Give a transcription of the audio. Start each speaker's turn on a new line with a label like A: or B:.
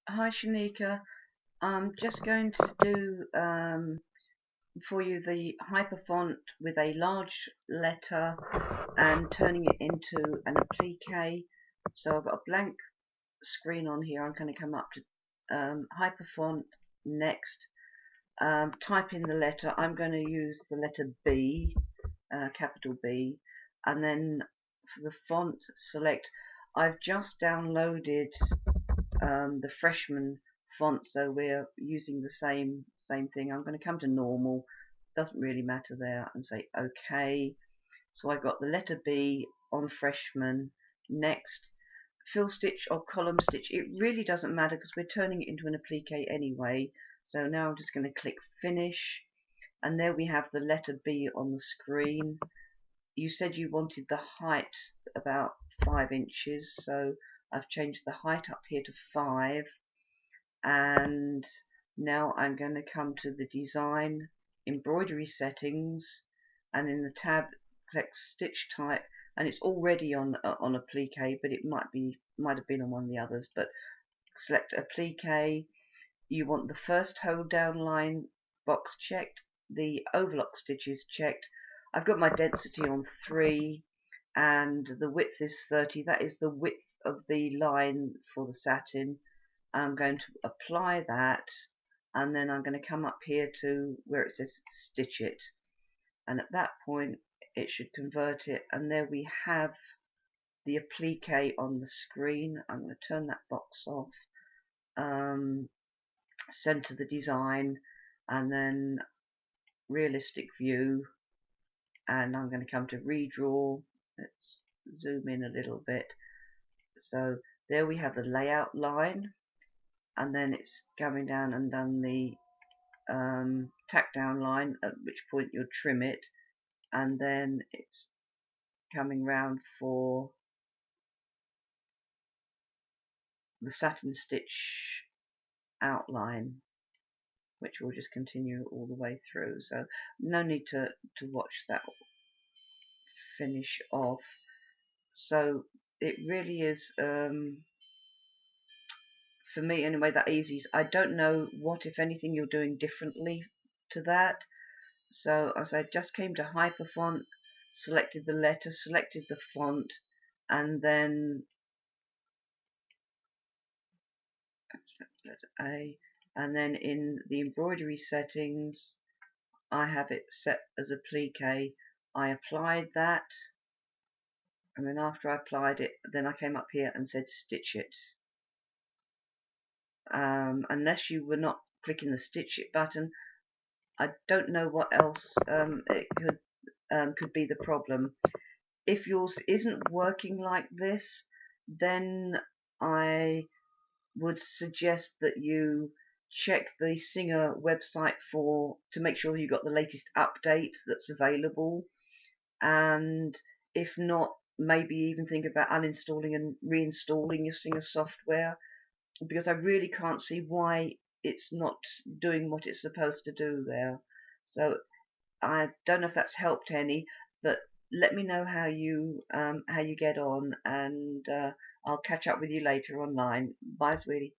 A: Hi Shanika, I'm just going to do for you the hyperfont with a large letter and turning it into an applique. So I've got a blank screen on here. I'm going to come up to hyperfont next, type in the letter. I'm going to use the letter B, capital B, and then for the font select. I've just downloaded the freshman font, so we're using the same thing. I'm going to come to normal, doesn't really matter there, and say OK. So I've got the letter B on freshman. Next, fill stitch or column stitch, it really doesn't matter because we're turning it into an applique anyway. So now I'm just going to click finish, and there we have the letter B on the screen. You said you wanted the height about 5 inches, so I've changed the height up here to 5, and now I'm going to come to the design embroidery settings, and in the tab select stitch type, and it's already on applique, but it might have been on one of the others. But select applique. You want the first hold down line box checked, the overlock stitches checked. I've got my density on 3 and the width is 30. That is the width of the line for the satin. I'm going to apply that, and then I'm going to come up here to where it says stitch it, and at that point it should convert it, and there we have the applique on the screen. I'm going to turn that box off, center the design, and then realistic view, and I'm going to come to redraw. Let's zoom in a little bit. So there we have the layout line, and then it's coming down and done the tack down line, at which point you'll trim it, and then it's coming round for the satin stitch outline, which will just continue all the way through. So no need to watch that finish off. So it really is, for me anyway, that easy. I don't know what, if anything, you're doing differently to that. So as I just came to Hyperfont, selected the letter, selected the font, and then letter A, and then in the embroidery settings I have it set as applique. I applied that, and then after I applied it, then I came up here and said stitch it. Unless you were not clicking the stitch it button, I don't know what else it could be the problem. If yours isn't working like this, then I would suggest that you check the Singer website to make sure you got the latest update that's available, and if not, maybe even think about uninstalling and reinstalling your Singer software, because I really can't see why it's not doing what it's supposed to do there. So I don't know if that's helped any, but let me know how you get on, and I'll catch up with you later online. Bye, sweetie.